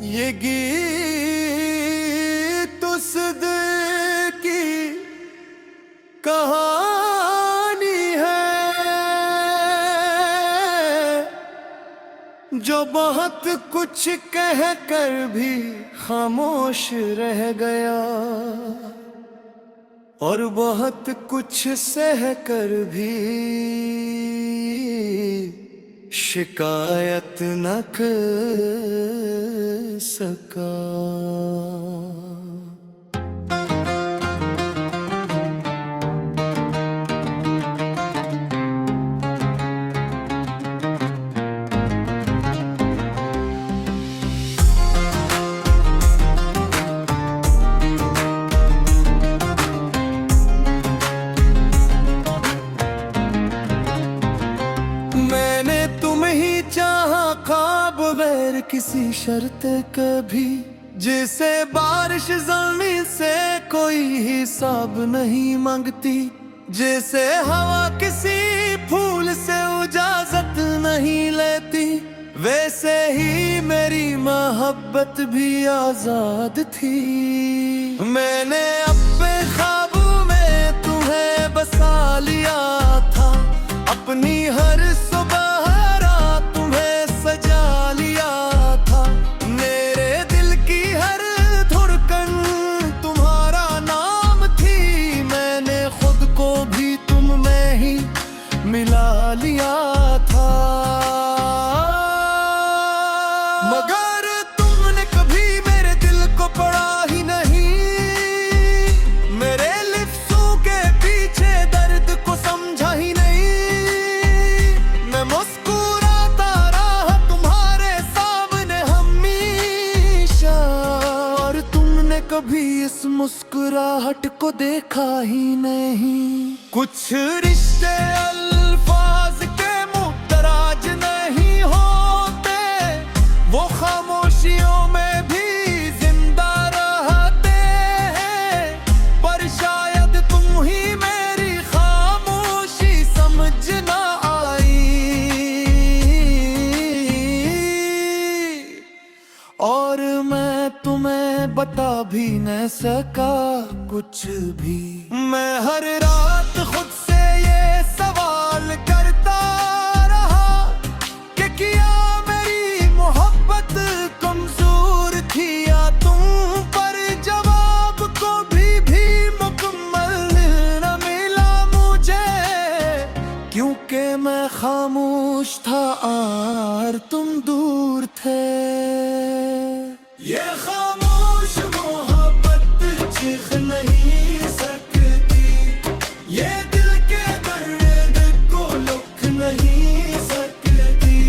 ये गीत उस दिल की कहानी है जो बहुत कुछ कह कर भी खामोश रह गया और बहुत कुछ सह कर भी शिकायत न कर सका। किसी शर्त कभी जिसे बारिश ज़मीन से कोई हिसाब नहीं मांगती, जैसे हवा किसी फूल से इजाजत नहीं लेती, वैसे ही मेरी मोहब्बत भी आजाद थी। मैंने अपने ख्वाबों में तुम्हें बसा लिया था, अपनी हर सुबह मिला लिया था। मगर तुमने कभी मेरे दिल को पढ़ा ही नहीं, मेरे लिप्सों के पीछे दर्द को समझा ही नहीं। मैं मुस्कुराता रहा तुम्हारे सामने हमेशा, और तुमने कभी इस मुस्कुराहट को देखा ही नहीं। कुछ रिश्ते अल्फाज के मुतराज नहीं होते, वो खामोशियों में भी जिंदा रहते हैं, पर शायद तुम ही मेरी खामोशी समझ ना आई। और मैं तुम्हें बता भी न सका कुछ भी। मैं हर रात खुद से ये सवाल करता रहा कि क्या मेरी मोहब्बत कमजोर थी या तुम, पर जवाब को भी मुकम्मल न मिला मुझे, क्योंकि मैं खामोश था और तुम दूर थे। ये खामोश मोहब्बत चीख नहीं सकती, ये दिल के दर्द को लुक नहीं सकती।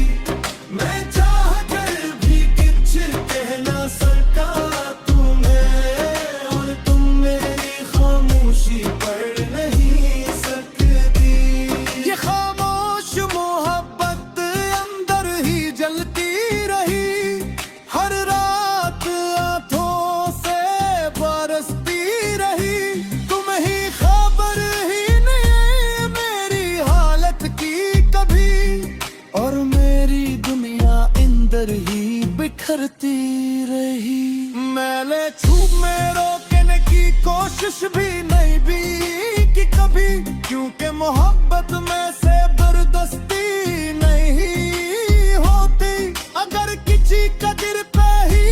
मैं चाह कर भी कुछ कह ना सका तुम्हें, और तुम मेरी खामोशी पढ़ नहीं सकती। ये खामोश मोहब्बत अंदर ही जलती रही, हर रात आंखों से बरसती रही। तुम ही खबर ही नहीं मेरी हालत की कभी, और मेरी दुनिया अंदर ही बिखरती रही। मैंने छूप में रोकने की कोशिश भी नहीं भी कि कभी, क्योंकि मोहब्बत में से बर्दाश्ती नहीं होती। अगर किसी कदर पे ही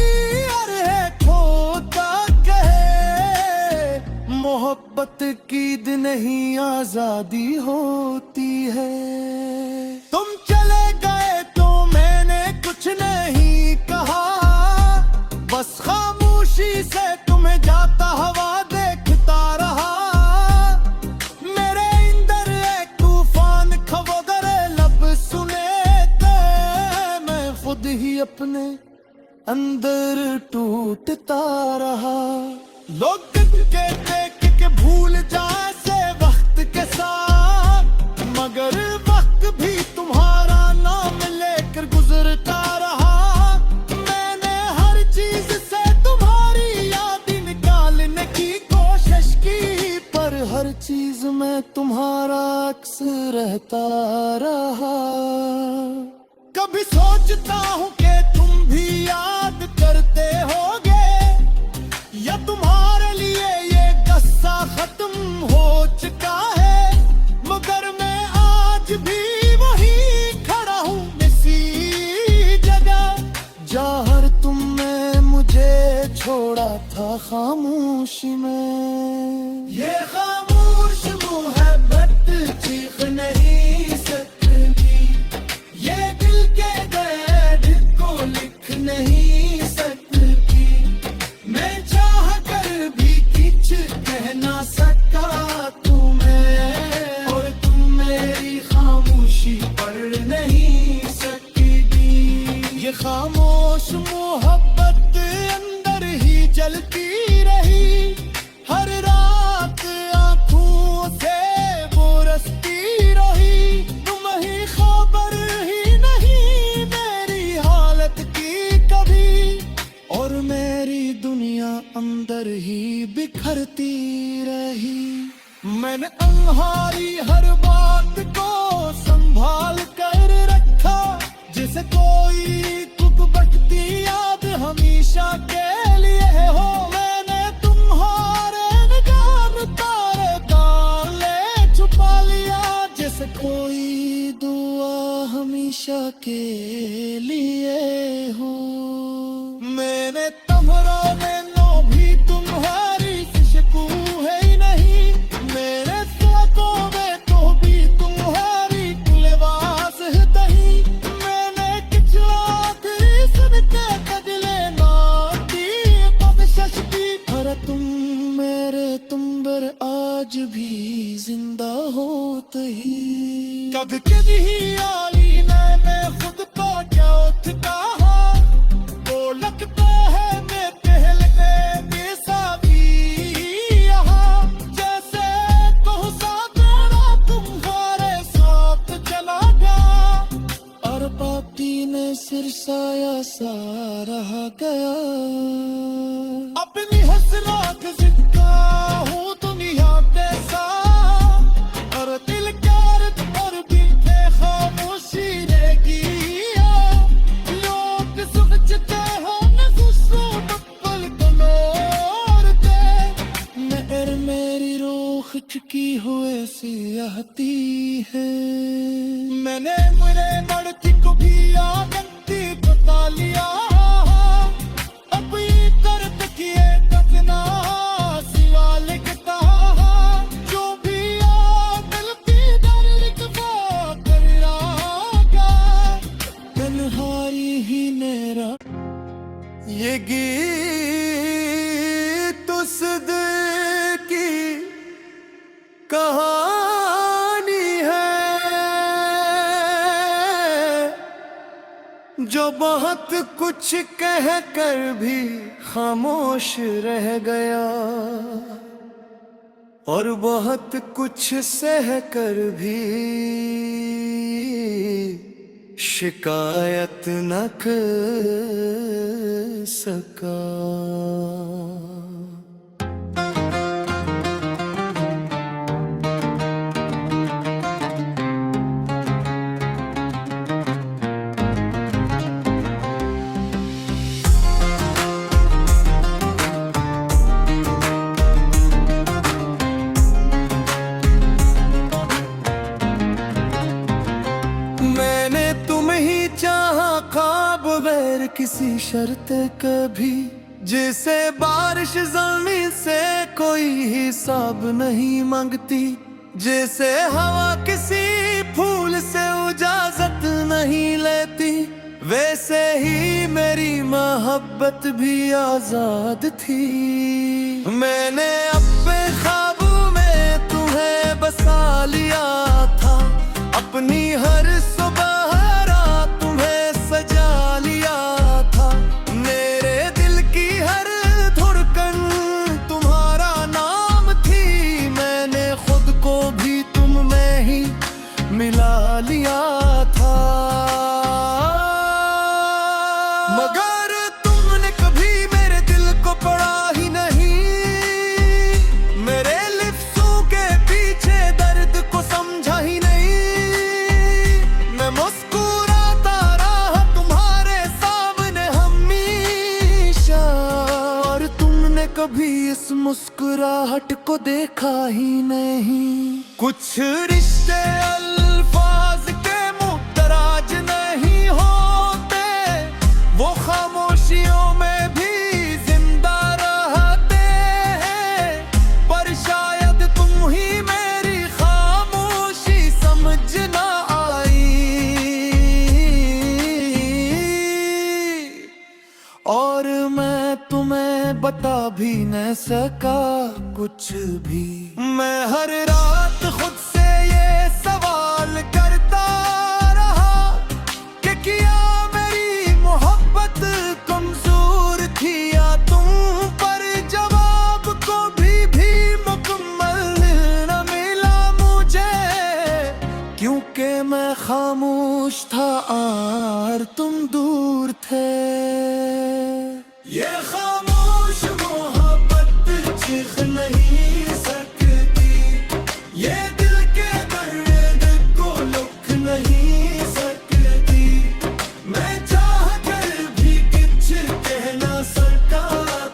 अरे खोता कहे, मोहब्बत की दिन ही आजादी होती है। तुम चले गए तो मैंने कुछ नहीं कहा, बस खामोशी से तुम्हें जाता हवा देखता रहा। मेरे अंदर एक तूफान खवगर लब सुने थे, मैं खुद ही अपने अंदर टूटता रहा। लोग कहते कि भूल जाए से वक्त के साथ, मगर वक्त भी तुम्हारा नाम लेकर गुजरता रहा। मैंने हर चीज से तुम्हारी याद निकालने की कोशिश की, पर हर चीज में तुम्हारा अक्स रहता रहा। कभी सोचता हूँ कि तुम भी याद करते खामोशी में। ये खामोश मोहब्बत चीख नहीं सकती, ये दिल के दर्द को लिख नहीं सकती। मैं चाह कर भी कुछ कह ना सका तुम्हें, और तुम मेरी खामोशी पढ़ नहीं सकती। ये खामोश मोहब्बत अंदर ही जलती रही, हर रात आंखों से बरसती रही। तुम ही खबर ही नहीं मेरी हालत की कभी, और मेरी दुनिया अंदर ही बिखरती रही। मैंने अनहारी हर बात को संभाल कर रखा, जैसे कोई कुकबटती याद हमेशा के लिए हो। मैंने तुम्हारे निगाह तारे काले छुपा लिया, जैसे कोई दुआ हमेशा के लिए हो। मैंने तुम्हारा नैनो भी तुम्हारी खुशबू है ही नहीं, मेरे साथों में तो भी तुम्हारी लिबास है दही। मैंने किचलात सुन के कदले नाती बख्शिश की, पर तुम मेरे तुम्बर आज भी जिंदा होते ही। कद कद ही आली मैंने खुद को क्या कहा, तो लगता है मैं पहले बेसाबी यहाँ। जैसे कोसा तेरा तुम्हारे साथ चला गया, और पापी ने सिरसाया सा रहा गया। अपनी हसरत जिंदा हूँ दुनिया पैसा, और दिल कार्ड पर भी थे खामोशी ने किया। लोग सोचते हो न गुस्सो बप्पल कलोरते, मगर मेरी रूह चुकी हुए सियाहती है। मैंने मुझे बढ़ती को भी आगंती बता लिया, अब ये दर्द किए कतना सिवा लिखता। जो भी मिलती दर्द वो कर रागा, तन्हाई ही मेरा ये गीत उस दिल की कहानी है, जो बहुत कुछ कह कर भी खामोश रह गया, और बहुत कुछ सह कर भी शिकायत न कर सका। किसी शर्त कभी, जैसे बारिश ज़मीन से कोई हिसाब नहीं मांगती, जैसे हवा किसी फूल से इजाजत नहीं लेती, वैसे ही मेरी मोहब्बत भी आजाद थी। मैंने अपने ख्वाबों में तुम्हें बसा लिया था, अपनी हर सुबह रात तुम्हें सजा लिया था। मेरे दिल की हर धड़कन तुम्हारा नाम थी, मैंने खुद को भी तुम में ही मिला लिया था। मगर तुमने कभी मेरे दिल को पढ़ा ही नहीं, मेरे लिफ्टों के पीछे दर्द को समझा ही नहीं। मैं मुस्कुराता रहा तुम्हारे सामने हमेशा, और तुमने कभी इस मुस्कुराहट को देखा ही नहीं। कुछ रिश्ते अल्फाज के मुतराज नहीं होते, वो खामोशियों में भी जिंदा रहते और मैं तुम्हें बता भी न सका कुछ भी। मैं हर रात खुद से ये सवाल करता रहा कि क्या मेरी मोहब्बत कमजोर थी या तुम पर जवाब को भी मुकम्मल न मिला मुझे, क्योंकि मैं खामोश था और तुम दूर थे। ये खामोश मोहब्बत चीख नहीं सकती, ये दिल के दर्द को लुक नहीं सकती। मैं चाह कर भी कुछ कह ना सका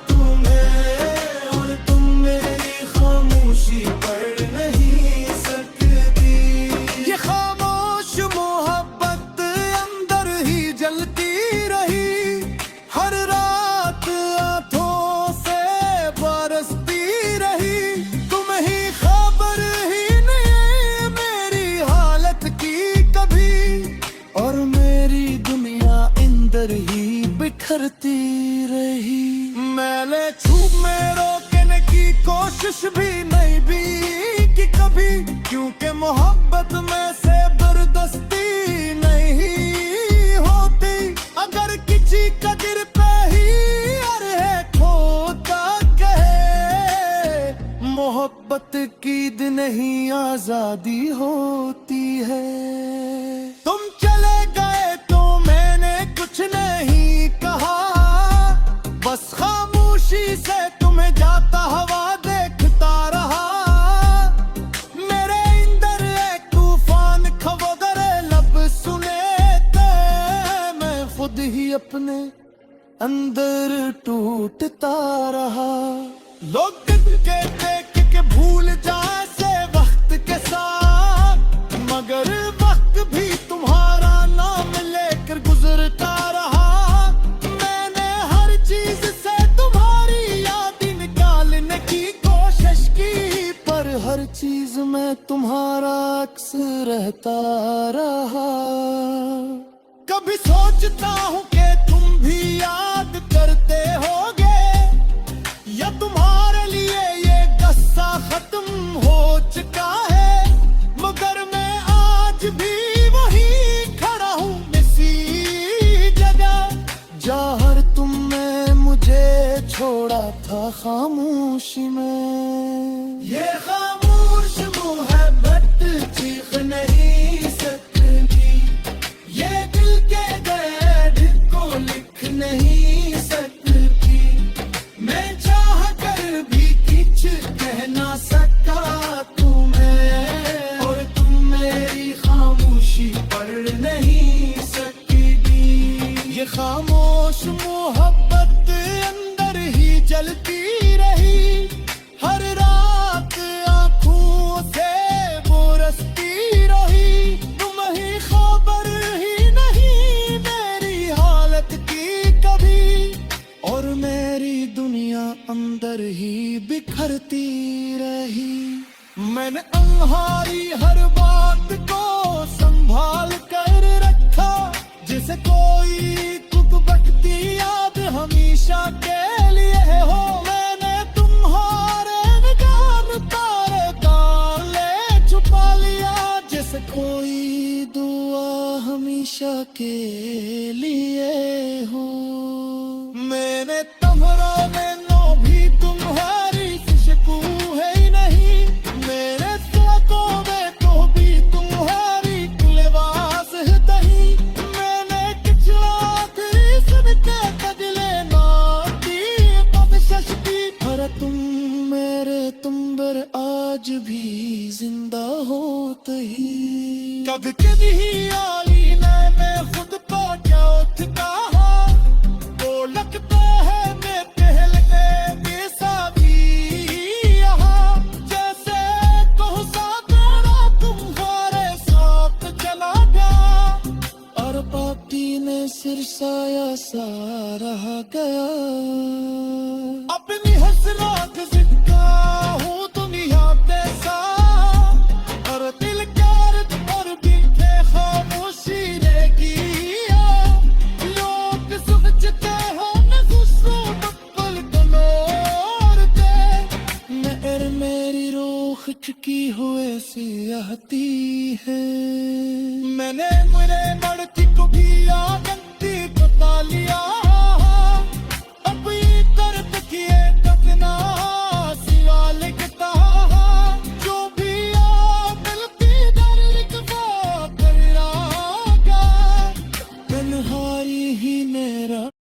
तुम्हें, और तुम मेरी खामोशी पढ़ नहीं सकती। ये खामोश मोहब्बत अंदर ही जलती रही, हर रात आंखों से बरसती रही। तुम ही खबर ही नहीं मेरी हालत की कभी, और मेरी दुनिया अंदर ही बिखरती रही। मैंने छूप में रोकने की कोशिश भी नहीं भी कि कभी, क्योंकि मोहब्बत में से बर्दाश्ती नहीं होती। अगर किसी कदर पे ही अरे खोता कहे, मोहब्बत की दिन नहीं आजादी होती है। तुम चले गए तो मैंने कुछ नहीं कहा, बस खामोशी से तुम्हें जाता हवा देखता रहा। मेरे अंदर एक तूफान खवदर लब सुने थे, मैं खुद ही अपने अंदर टूटता रहा। लोग कहते कि भूल जाए से वक्त के साथ, मगर वक्त भी तुम्हारा नाम लेकर गुजरता रहा। मैंने हर चीज से तुम्हारी याद निकालने की कोशिश की, पर हर चीज में तुम्हारा अक्स रहता रहा। कभी सोचता हूँ कि तुम भी याद करते होगे, या तुम्हारे लिए ये गस्सा खत्म हो चुका है। मगर मैं आज भी वही खड़ा हूँ इसी जगह, जहाँ तुमने मुझे छोड़ा था खामोशी में। ये खामोश मोहब्बत चीख नहीं सकती, ये दिल के दर्द को लिख नहीं सकती। मैं चाह कर भी कुछ कह ना सका तुम्हें, और तुम मेरी खामोशी पढ़ नहीं सकती। ये खामोश मोहब्बत अंदर ही जलती रही, हर रात आंखों से बरसती रही। तुम ही खबर ही नहीं मेरी हालत की कभी, और मेरी दुनिया अंदर ही बिखरती रही। मैंने अनहारी हर बात को संभाल कर रखा, जैसे कोई कुकबकती याद हमेशा के लिए हो। मैंने तुम्हारे निगाह तारे काले छुपा लिया, जैसे कोई दुआ हमेशा के लिए हो। मैंने तुम्हारा में नो भी तुम्हारी खुशबू है ही नहीं, मेरे साथों में तो भी तुम्हारी लिबास है नहीं। मैंने किचला आखिरी सुन के बदले ना दी बख्शिश की, पर तुम मेरे तुम्बर आज भी जिंदा होते ही। कभी कभी आली मैं खुद को क्या उठता तो लगता है मैं पहले कैसा भी यहाँ, जैसे कोसा तेरा तुम्हारे साथ चला गया, और पापी ने सिरसाया सा रह गया। अपनी हसरत जिंदा हूँ दुनिया पे सा, और दिल गर्द और बिखे खामोशी ने किया। लोग सोचते हो चुटकी हुए सियाहती है। मैंने मेरे लड़की को भी आगंती बता लिया